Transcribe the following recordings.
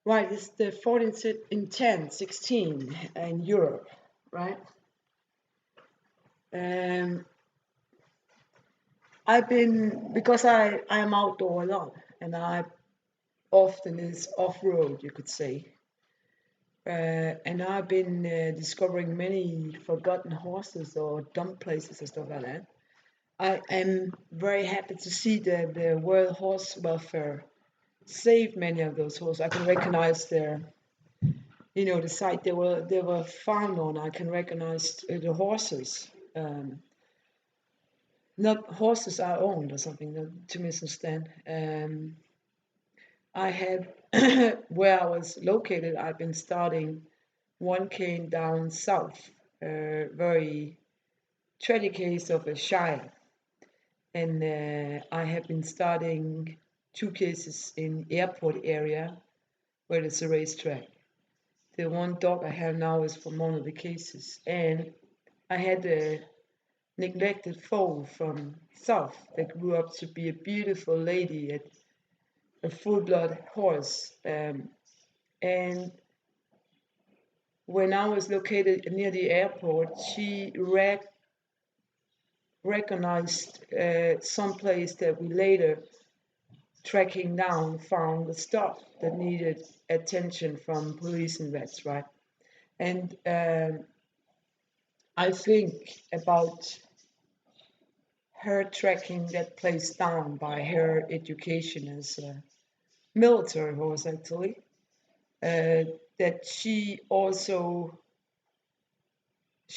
Right, it's the 14th in 10, 16 in Europe, right? Um, I've been, because I am outdoor a lot, and I often is off-road, you could say. And I've been discovering many forgotten horses or dump places and stuff like that. I am very happy to see that the World Horse Welfare saved many of those horses. I can recognize the site they were found on. I can recognize the horses. Not horses I owned or something, to misunderstand. I had where I was located. I've been starting 1K down south, very tragic case of a shire, and I have been starting 2 cases in airport area where there's a racetrack. The one dog I have now is from one of the cases, and I had a neglected foal from south that grew up to be a beautiful lady, a full-blood horse. And when I was located near the airport, she recognized some place that we later, tracking down, found the stuff that needed attention from police and vets, right? And I think about her tracking that place down by her education as a military horse, actually, uh, that she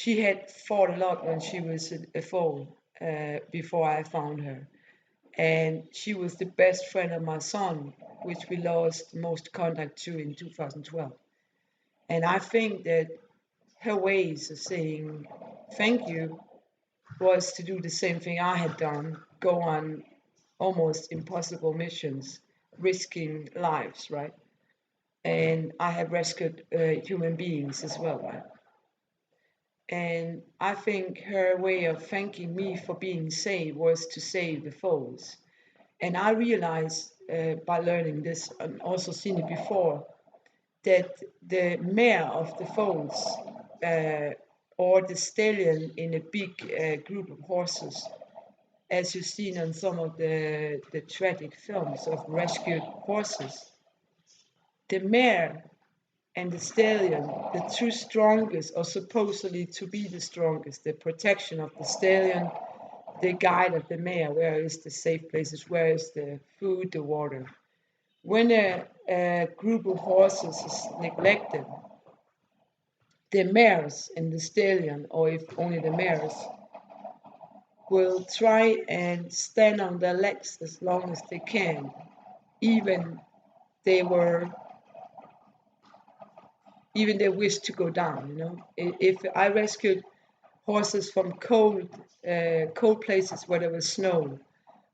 had fought a lot when she was a foal before I found her. And she was the best friend of my son, which we lost most contact to in 2012. And I think that her ways of saying thank you was to do the same thing I had done, go on almost impossible missions, risking lives, right? And I have rescued human beings as well, right? And I think her way of thanking me for being saved was to save the foals. And I realized by learning this and also seen it before that the mare of the foals uh, or the stallion in a big group of horses, as you've seen on some of the tragic films of rescued horses, the mare and the stallion, the two strongest, or supposedly to be the strongest, the protection of the stallion, the guide of the mare, where is the safe places, where is the food, the water. When a group of horses is neglected, the mares and the stallion, or if only the mares, will try and stand on their legs as long as they can, even they were even they wish to go down. If I rescued horses from cold places where there was snow,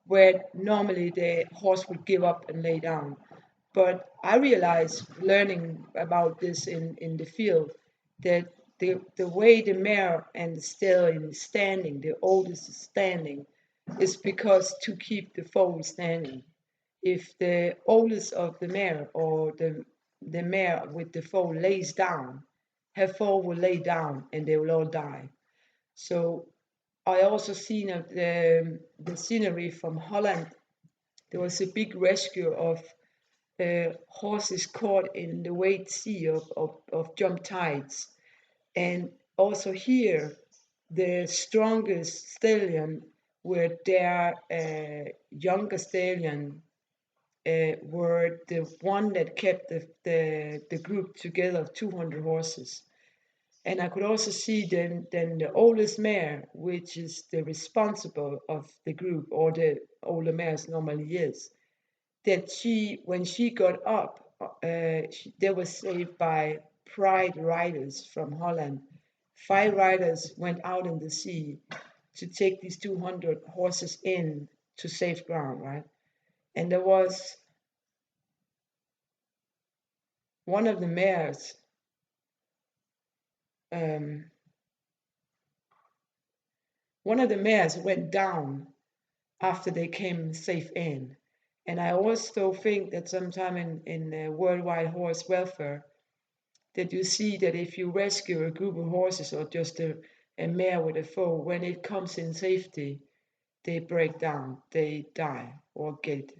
where normally the horse would give up and lay down. But I realized, learning about this in the field, that the way the mare and the stallion is standing, the oldest is standing, is because to keep the foal standing. If the oldest of the mare or the mare with the foal lays down, her foal will lay down and they will all die. So I also seen the scenery from Holland. There was a big rescue of horses caught in the wet sea of jump tides. And also here, the strongest stallion were their younger stallion were the one that kept the group together of 200 horses. And I could also see then the oldest mare, which is the responsible of the group, or the older mares normally is, that when she got up, they were saved by pride riders from Holland. 5 riders went out in the sea to take these 200 horses in to safe ground, right? And there was one of the mares, um, one of the mares went down after they came safe in. And I also think that sometime in worldwide horse welfare, that you see that if you rescue a group of horses or just a mare with a foal, when it comes in safety, they break down, they die, or get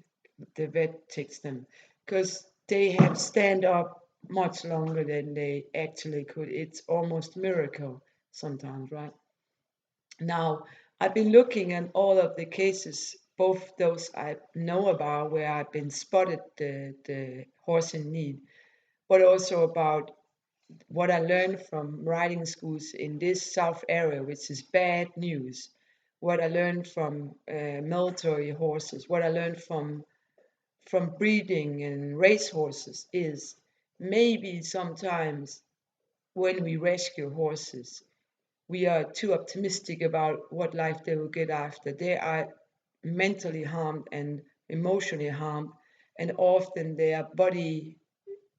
the vet takes them because they have stand up much longer than they actually could. It's almost miracle sometimes, right? Now, I've been looking at all of the cases, both those I know about where I've been spotted the horse in need, but also about what I learned from riding schools in this South area, which is bad news. What I learned from military horses, what I learned from breeding and race horses is maybe sometimes when we rescue horses, we are too optimistic about what life they will get after. They are mentally harmed and emotionally harmed, and often their body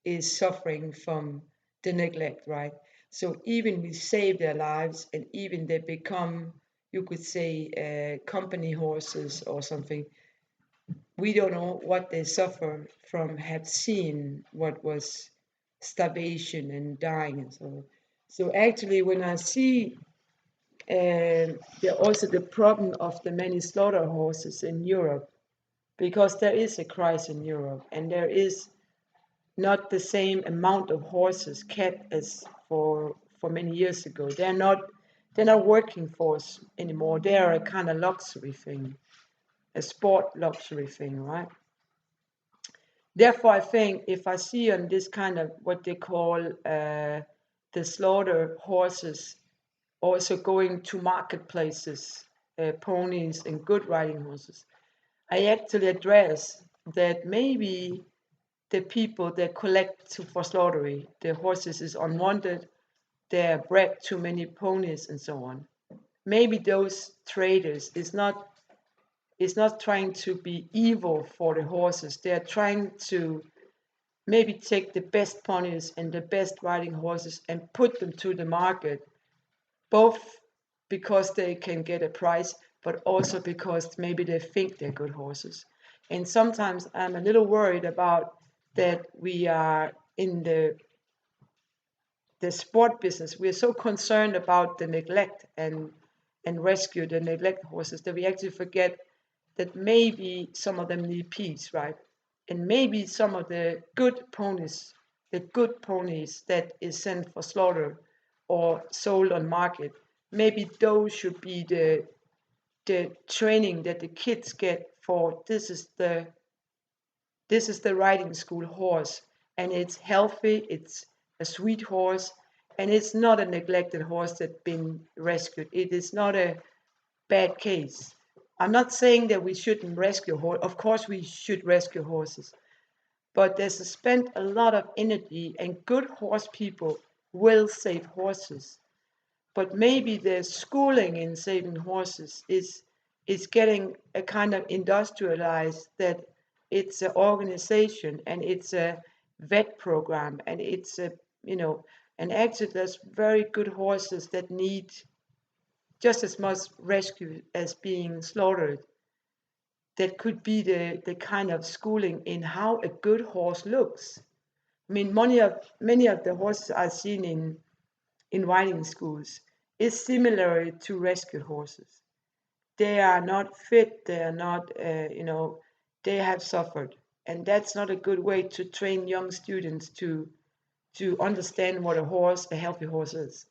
is suffering from the neglect, right? So even we save their lives, and even they become, you could say, company horses or something, we don't know what they suffer from, have seen what was starvation and dying and so on. So actually, when I see also the problem of the many slaughter horses in Europe, because there is a crisis in Europe, and there is not the same amount of horses kept as for many years ago. They're not working for us anymore. They are a kind of luxury thing, a sport luxury thing, right? Therefore, I think if I see on this kind of what they call the slaughter horses also going to marketplaces, ponies and good riding horses, I actually address that maybe the people that collect for slaughtery, the horses is unwanted, they're bred too many ponies and so on. Maybe those traders is not trying to be evil for the horses. They're trying to maybe take the best ponies and the best riding horses and put them to the market, both because they can get a price, but also because maybe they think they're good horses. And sometimes I'm a little worried about that we are in the sport business. We're so concerned about the neglect and rescue the neglect horses that we actually forget that maybe some of them need peace, right? And maybe some of the good ponies that is sent for slaughter or sold on market, maybe those should be the training that the kids get for this is the riding school horse, and it's healthy, it's a sweet horse, and it's not a neglected horse that's been rescued. It is not a bad case. I'm not saying that we shouldn't rescue horses. Of course, we should rescue horses, but there's spent a lot of energy, and good horse people will save horses. But maybe the schooling in saving horses is getting a kind of industrialized, that it's an organization and it's a vet program and it's a and actually there's very good horses that need just as much rescue as being slaughtered. That could be the kind of schooling in how a good horse looks. I mean, many of the horses I've seen in riding schools is similar to rescue horses. They are not fit, they are not, they have suffered. And that's not a good way to train young students to understand what a healthy horse is.